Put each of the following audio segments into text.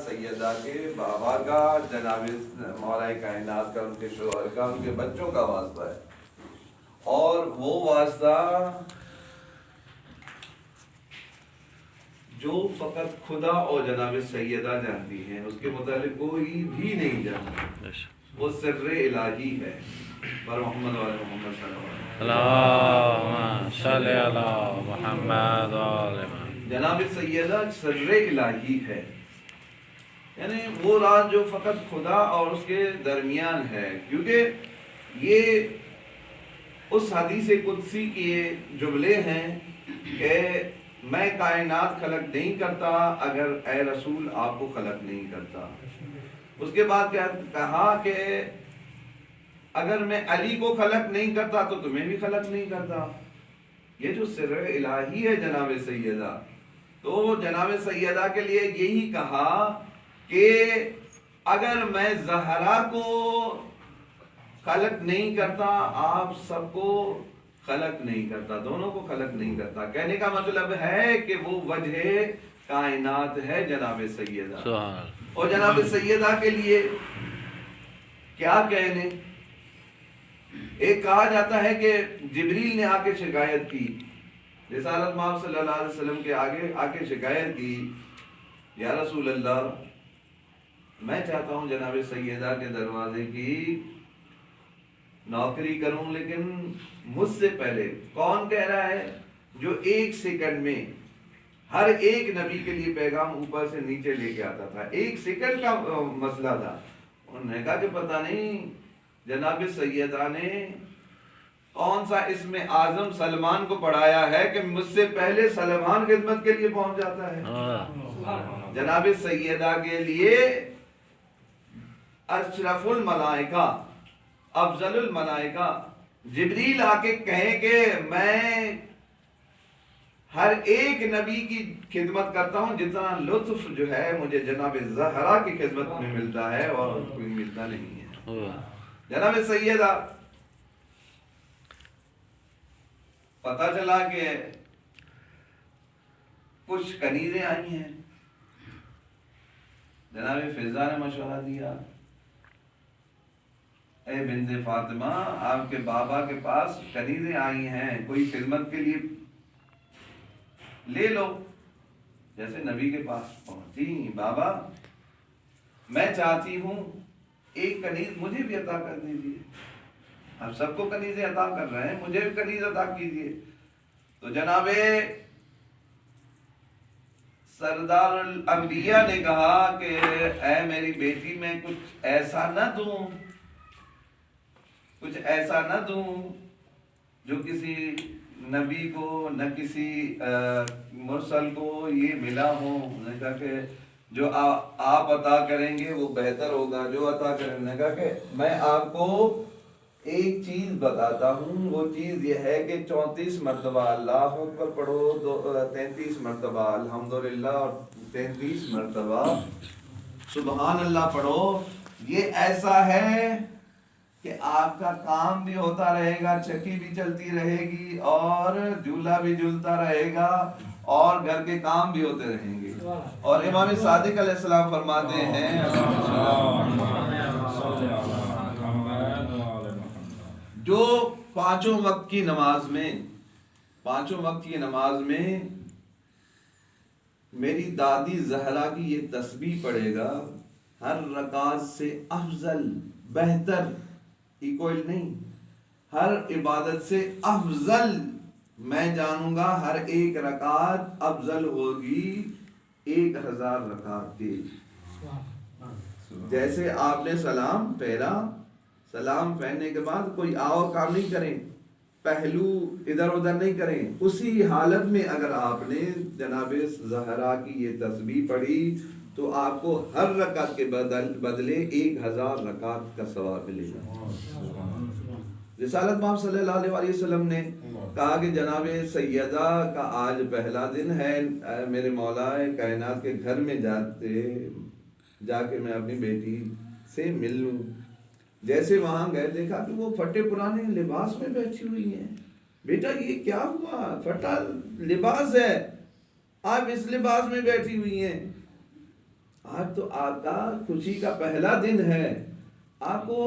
سیدہ کے بابا کا، جناب مولا کائنات کا، ان کے شوہر کا، ان کے بچوں کا واسطہ ہے، اور وہ واسطہ جو فقط خدا اور جناب سیدہ جانتی ہیں، اس کے متعلق کوئی بھی نہیں جانتا، وہ سر الہی ہے۔ پر محمد والے محمد صلی اللہ علیہ وسلم، اللہم صلی علی محمد وعلی محمد۔ جناب سیدہ سر الہی ہے، یعنی وہ راز جو فقط خدا اور اس کے درمیان ہے، کیونکہ یہ اس حدیث قدسی کے جملے ہیں کہ میں کائنات خلق نہیں کرتا اگر اے رسول آپ کو خلق نہیں کرتا۔ اس کے بعد کیا کہا کہ اگر میں علی کو خلق نہیں کرتا تو تمہیں بھی خلق نہیں کرتا۔ یہ جو سر الہی ہے جناب سیدہ، تو جناب سیدہ کے لیے یہی کہا کہ اگر میں زہرا کو خلق نہیں کرتا، آپ سب کو خلق نہیں کرتا، دونوں کو خلق نہیں کرتا۔ کہنے کا مطلب ہے کہ وہ وجہ کائنات ہے جناب سیدہ، اور جناب سیدہ کے لیے کیا کہنے۔ ایک کہا جاتا ہے کہ جبریل نے آ کے شکایت کی، رسالت مآب صلی اللہ علیہ وسلم کے آگے آ کے شکایت کی، یا رسول اللہ میں چاہتا ہوں جناب سیدہ کے دروازے کی نوکری کروں، لیکن مجھ سے پہلے کون کہہ رہا ہے؟ جو ایک سیکنڈ میں ہر ایک نبی کے لیے پیغام اوپر سے نیچے لے کے آتا تھا، ایک سیکنڈ کا مسئلہ تھا۔ انہوں نے کہا کہ پتہ نہیں جناب سیدہ نے کون سا اسم اعظم سلمان کو پڑھایا ہے کہ مجھ سے پہلے سلمان خدمت کے لیے پہنچ جاتا ہے۔ جناب سیدہ کے لیے اشرف الملائکہ، افضل الملائکہ جبریل آ کے کہیں کہ میں ہر ایک نبی کی خدمت کرتا ہوں جتنا لطف جو ہے مجھے جناب زہرا کی خدمت میں ملتا ہے اور کوئی ملتا نہیں ہے۔ جناب سیدہ پتا چلا کہ کچھ کنیزیں آئی ہیں، جناب فضا نے مشورہ دیا، اے بنت فاطمہ آپ کے بابا کے پاس کنیزیں آئی ہیں، کوئی خدمت کے لیے لے لو۔ جیسے نبی کے پاس پہنچی، بابا میں چاہتی ہوں ایک کنیز مجھے بھی عطا کر دیجیے، آپ سب کو کنیزیں عطا کر رہے ہیں، مجھے بھی کنیز عطا کیجیے۔ تو جناب سردار الانبیاء نے کہا کہ اے میری بیٹی میں کچھ ایسا نہ دوں، کچھ ایسا نہ دوں جو کسی نبی کو نہ کسی مرسل کو یہ ملا ہو۔ نے کہا کہ جو آپ عطا کریں گے وہ بہتر ہوگا، جو عطا کریں۔ نے کہا کہ میں آپ کو ایک چیز بتاتا ہوں، وہ چیز یہ ہے کہ 34 مرتبہ اللہ اکبر پڑھو، 33 مرتبہ الحمدللہ اور 33 مرتبہ سبحان اللہ پڑھو۔ یہ ایسا ہے کہ آپ کا کام بھی ہوتا رہے گا، چکی بھی چلتی رہے گی اور جھولا بھی جھولتا رہے گا اور گھر کے کام بھی ہوتے رہیں گے۔ اور امام صادق علیہ السلام فرماتے ہیں جو پانچوں وقت کی نماز میں میری دادی زہرا کی یہ تسبیح پڑھے گا، ہر رکعت سے افضل، بہتر، ایکوئل نہیں، ہر عبادت سے افضل میں جانوں گا، ہر ایک رکعت افضل ہوگی 1000 رکعت کی۔ جیسے آپ نے سلام پھیرا، سلام پھیرنے کے بعد کوئی اور کام نہیں کریں، پہلو ادھر ادھر نہیں کریں، اسی حالت میں اگر آپ نے جناب زہرا کی یہ تسبیح پڑھی تو آپ کو ہر رکعت کے بدلے 1000 رکعت کا ثواب ملے گا۔ رسالت مآب صلی اللہ علیہ وسلم نے کہا کہ جناب سیدہ کا آج پہلا دن ہے، میرے مولا کائنات کے گھر میں جا کے میں اپنی بیٹی سے مل لوں۔ جیسے وہاں گئے دیکھا کہ وہ پھٹے پرانے لباس میں بیٹھی ہوئی ہیں۔ بیٹا یہ کیا ہوا؟ پھٹا لباس ہے، آپ اس لباس میں بیٹھی ہوئی ہیں۔ آج تو آپ کا خوشی کا پہلا دن ہے، آپ کو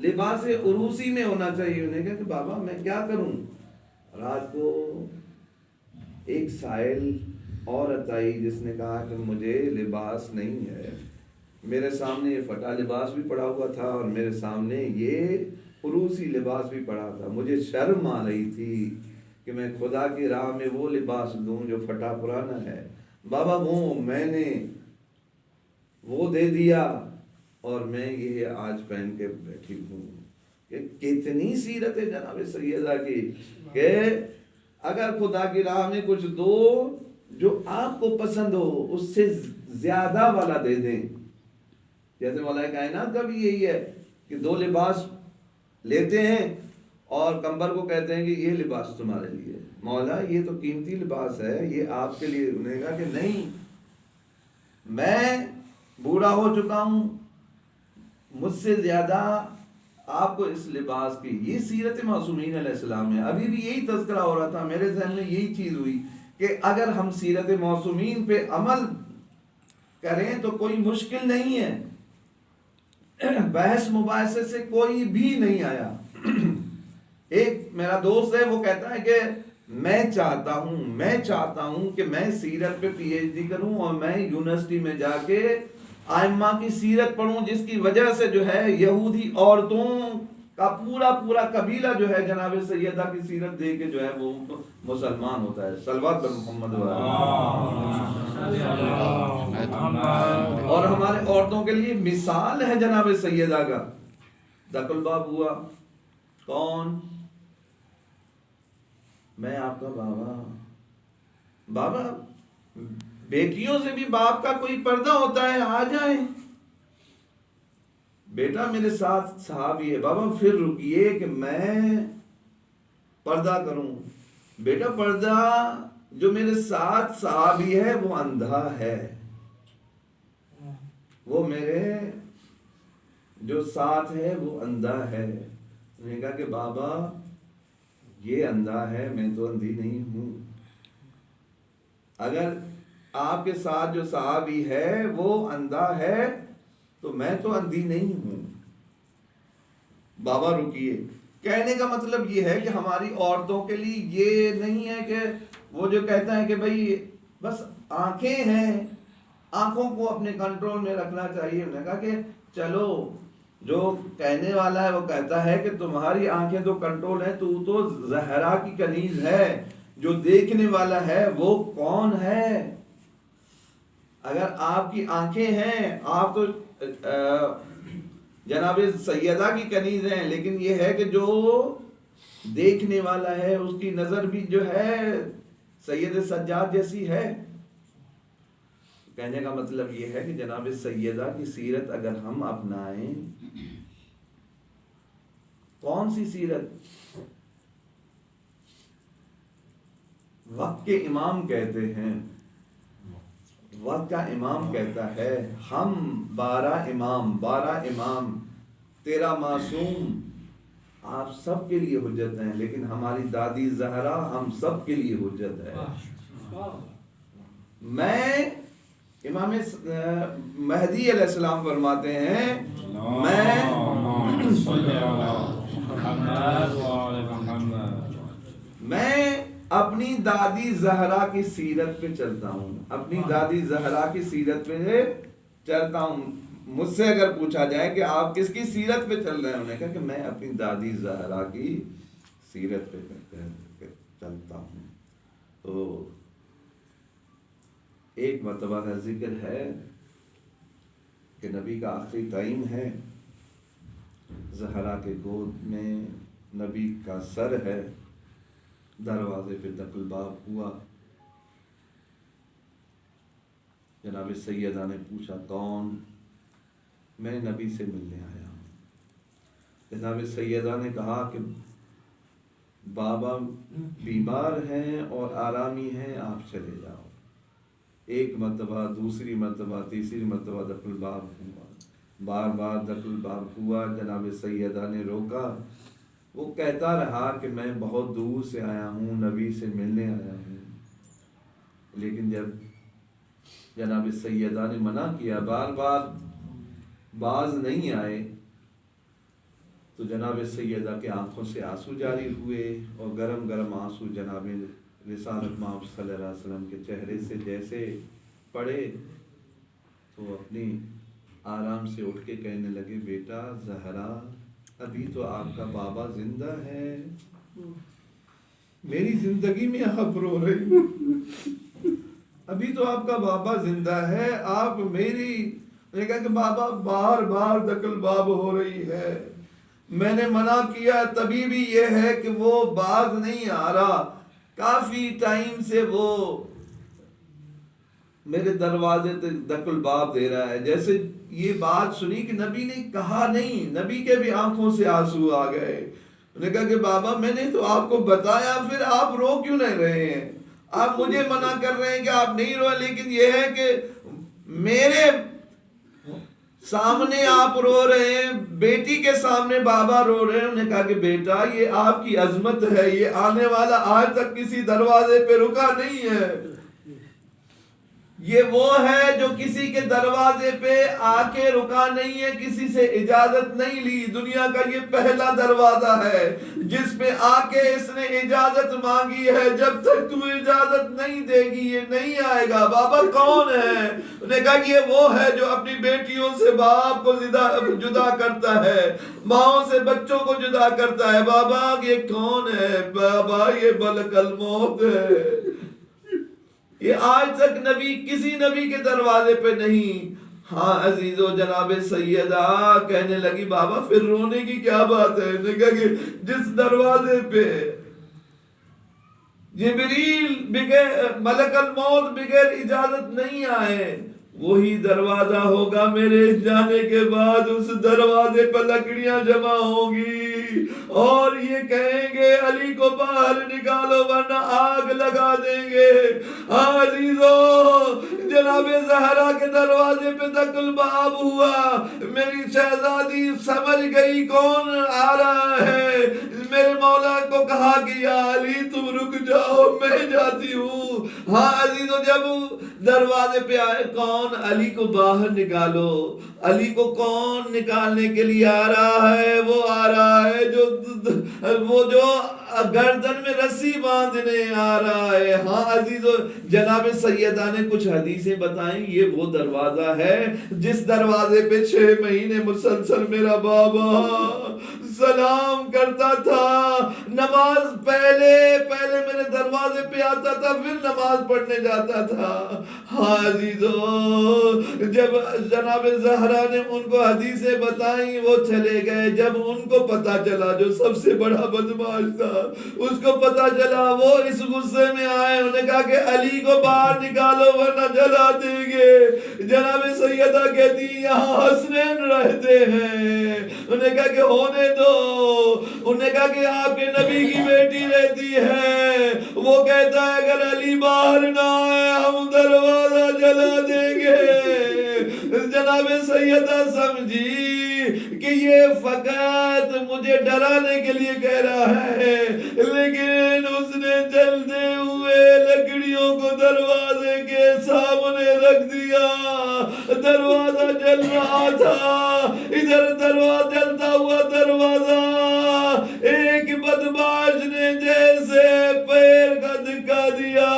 لباس عروسی میں ہونا چاہیے. انہیں کہا کہ بابا میں کیا کروں. رات کو ایک سائل عورت آئی جس نے کہا کہ مجھے لباس نہیں ہے، میرے سامنے یہ پھٹا لباس بھی پڑا ہوا تھا اور میرے سامنے یہ عروسی لباس بھی پڑا تھا. مجھے شرم آ رہی تھی کہ میں خدا کی راہ میں وہ لباس دوں جو پھٹا پرانا ہے. بابا وہ میں نے وہ دے دیا اور میں یہ آج پہن کے بیٹھی ہوں. کہ کتنی سیرت ہے جناب سیدہ کی کہ اگر خدا کی راہ میں کچھ دو جو آپ کو پسند ہو اس سے زیادہ والا دے دیں. جیسے مولا کائنات کا بھی یہی ہے کہ دو لباس لیتے ہیں اور کمبر کو کہتے ہیں کہ یہ لباس تمہارے لیے. مولا یہ تو قیمتی لباس ہے، یہ آپ کے لیے. انہوں نے کہا کہ نہیں، میں بوڑھا ہو چکا ہوں، مجھ سے زیادہ آپ کو اس لباس کی. یہ سیرت معصومین علیہ السلام ہے. ابھی بھی یہی تذکرہ ہو رہا تھا، میرے ذہن میں یہی چیز ہوئی کہ اگر ہم سیرت معصومین پہ عمل کریں تو کوئی مشکل نہیں ہے، بحث مباحثے سے کوئی بھی نہیں آیا. ایک میرا دوست ہے وہ کہتا ہے کہ میں چاہتا ہوں کہ میں سیرت پہ پی ایچ ڈی کروں اور میں یونیورسٹی میں جا کے ائمہ کی سیرت پڑھوں، جس کی وجہ سے جو ہے یہودی عورتوں کا پورا قبیلہ جو ہے جناب سیدہ کی سیرت دے کے جو ہے وہ مسلمان ہوتا ہے. صلوات محمد اور ہمارے عورتوں کے لیے مثال ہے جناب سیدہ کا. دق الباب ہوا کون؟ میں آپ کا بابا بیٹیوں سے بھی باپ کا کوئی پردہ ہوتا ہے، آ جائیں. بیٹا میرے ساتھ صحابی ہے. بابا پھر رکیے کہ میں پردہ کروں. بیٹا پردہ جو میرے ساتھ صحابی ہے وہ اندھا ہے، وہ میرے جو ساتھ ہے وہ اندھا ہے. انہوں نے کہا کہ بابا یہ اندھا ہے، میں تو اندھی نہیں ہوں. اگر آپ کے ساتھ جو صحابی ہے وہ اندھا ہے تو میں تو اندھی نہیں ہوں. بابا رکیے. کہنے کا مطلب یہ ہے کہ ہماری عورتوں کے لیے یہ نہیں ہے کہ وہ جو کہتا ہے کہ بھئی بس آنکھیں ہیں، آنکھوں کو اپنے کنٹرول میں رکھنا چاہیے. انہوں نے کہا کہ چلو جو کہنے والا ہے وہ کہتا ہے کہ تمہاری آنکھیں تو کنٹرول ہیں، تو زہرا کی کنیز ہے. جو دیکھنے والا ہے وہ کون ہے؟ اگر آپ کی آنکھیں ہیں، آپ تو جناب سیدہ کی کنیز ہیں، لیکن یہ ہے کہ جو دیکھنے والا ہے اس کی نظر بھی جو ہے سید سجاد جیسی ہے. کہنے کا مطلب یہ ہے کہ جناب سیدہ کی سیرت اگر ہم اپنائیں، کون سی سیرت؟ وقت کے امام کہتے ہیں، وقت کا امام کہتا ہے ہم 12 امام تیرا معصوم آپ سب کے لیے حجت ہیں، لیکن ہماری دادی زہرا ہم سب کے لیے حجت ہے. میں امام مہدی علیہ السلام فرماتے ہیں میں اپنی دادی زہرا کی سیرت پہ چلتا ہوں، اپنی دادی زہرا کی سیرت پہ چلتا ہوں. مجھ سے اگر پوچھا جائے کہ آپ کس کی سیرت پہ چل رہے ہیں، انہوں نے کہا کہ میں اپنی دادی زہرا کی سیرت پہ چلتا ہوں. تو ایک مرتبہ کا ذکر ہے کہ نبی کا آخری ٹائم ہے، زہرا کے گود میں نبی کا سر ہے. دروازے پہ دق الباب ہوا. جناب سیدہ نے پوچھا کون؟ میں نبی سے ملنے آیا ہوں. جناب سیدہ نے کہا کہ بابا بیمار ہیں اور آرامی ہیں، آپ چلے جاؤ. ایک مرتبہ، دوسری مرتبہ، تیسری مرتبہ دق الباب ہوا. بار دق الباب ہوا. جناب سیدہ نے روکا. وہ کہتا رہا کہ میں بہت دور سے آیا ہوں، نبی سے ملنے آیا ہوں. لیکن جناب سیدہ نے منع کیا، بار بار باز نہیں آئے، تو جناب سیدہ کے آنکھوں سے آنسو جاری ہوئے اور گرم گرم آنسو جناب رسالت مآب صلی اللہ علیہ وسلم کے چہرے سے جیسے پڑے تو اپنی آرام سے اٹھ کے کہنے لگے، بیٹا زہرا ابھی تو آپ کا بابا زندہ ہے، میری زندگی میں آپ رو رہی ہیں، ابھی تو آپ کا بابا زندہ ہے، آپ میری، نے کہا کہ بابا بار بار دقل باب ہو رہی ہے، میں نے منع کیا تبھی بھی یہ ہے کہ وہ باز نہیں آ رہا، کافی ٹائم سے وہ میرے دروازے تک دقل باب دے رہا ہے۔ جیسے یہ بات سنی کہ نبی نے کہا نہیں، نبی کے بھی آنکھوں سے آنسو آ گئے، انہوں نے کہا کہ بابا میں نے تو آپ کو بتایا، پھر آپ رو کیوں نہیں رہے ہیں؟ آپ مجھے منع کر رہے ہیں کہ آپ نہیں رو، لیکن یہ ہے کہ میرے سامنے آپ رو رہے ہیں، بیٹی کے سامنے بابا رو رہے ہیں۔ انہوں نے کہا کہ بیٹا یہ آپ کی عظمت ہے، یہ آنے والا آج تک کسی دروازے پہ رکا نہیں ہے، یہ وہ ہے جو کسی کے دروازے پہ آ کے رکا نہیں ہے، کسی سے اجازت نہیں لی، دنیا کا یہ پہلا دروازہ ہے جس پہ آ کے اس نے اجازت مانگی ہے، جب تک تو اجازت نہیں دے گی یہ نہیں آئے گا۔ بابا کون ہے؟ انہوں نے کہا کہ یہ وہ ہے جو اپنی بیٹیوں سے باپ کو جدا کرتا ہے، ماؤں سے بچوں کو جدا کرتا ہے۔ بابا یہ کون ہے؟ بابا یہ ملک الموت ہے۔ یہ آج تک نبی کسی نبی کے دروازے پہ نہیں۔ ہاں عزیزو، جناب سیدہ کہنے لگی بابا پھر رونے کی کیا بات ہے؟ نے کہا کہ جس دروازے پہ جبریل بغیر ملک الموت بغیر اجازت نہیں آئے، وہی دروازہ ہوگا میرے جانے کے بعد، اس دروازے پر لکڑیاں جمع ہوگی اور یہ کہیں گے علی کو باہر نکالو ورنہ آگ لگا دیں گے۔ عزیزو، جناب زہرا کے دروازے پہ دقل باب ہوا، میری شہزادی سمجھ گئی کون آ رہا ہے، میرے مولا کو کہا کہ یا علی تم رک جاؤ میں جاتی ہوں۔ ہاں عزیزو، جب دروازے پہ آئے، کون علی کو باہر نکالو، علی کو کون نکالنے کے لیے آ رہا ہے؟ وہ آ رہا ہے وہ جو گردن میں رسی باندھنے آ رہا ہے۔ ہاں عزیزو، جناب سیدہ نے کچھ حدیثیں بتائیں، یہ وہ دروازہ ہے جس دروازے پہ 6 مہینے مسلسل میرا بابا سلام کرتا تھا، نماز پہلے میرے دروازے پہ آتا تھا، پھر نماز پڑھنے جاتا تھا۔ ہاں عزیزو، جب جناب زہرا نے ان کو حدیثیں بتائیں وہ چلے گئے، جب ان کو پتا چلا، جو سب سے بڑا بدماش تھا اس کو پتا چلا، وہ اس غصے میں آئے، انہوں نے کہا کہ علی کو باہر نکالو ورنہ جلا دیں گے۔ جناب سیدہ کہتی یہاں حسنین رہتے ہیں، انہوں نے کہا کہ ہونے دو، انہوں نے کہا کہ آپ کے نبی کی بیٹی رہتی ہے، وہ کہتا ہے اگر علی باہر نہ آئے ہم دروازہ جلا دیں گے۔ جناب سیدہ سمجھی کہ یہ فقط مجھے ڈرانے کے لیے کہہ رہا ہے، لیکن اس نے جلتے ہوئے لکڑیوں کو دروازے کے سامنے رکھ دیا، دروازہ جل رہا تھا، ادھر دروازہ جلتا ہوا دروازہ، ایک بدماش نے جیسے پیر کا دھکا دیا،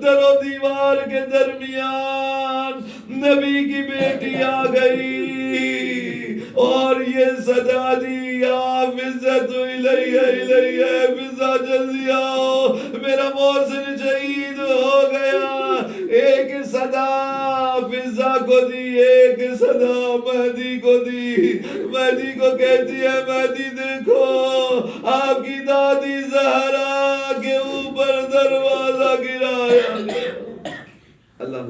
در و دیوار کے درمیان نبی کی بیٹی آ گئی اور یہ صدا دی یا فزت الیہ الیہ فزا جزیہ، میرا محسن شہید ہو گیا۔ ایک صدا فزا کو دی، ایک صدا مہدی کو دی، مہدی کو کہتی ہے مہدی دیکھو آپ کی دادی زہرا کے اوپر دروازہ گرایا۔ اللہ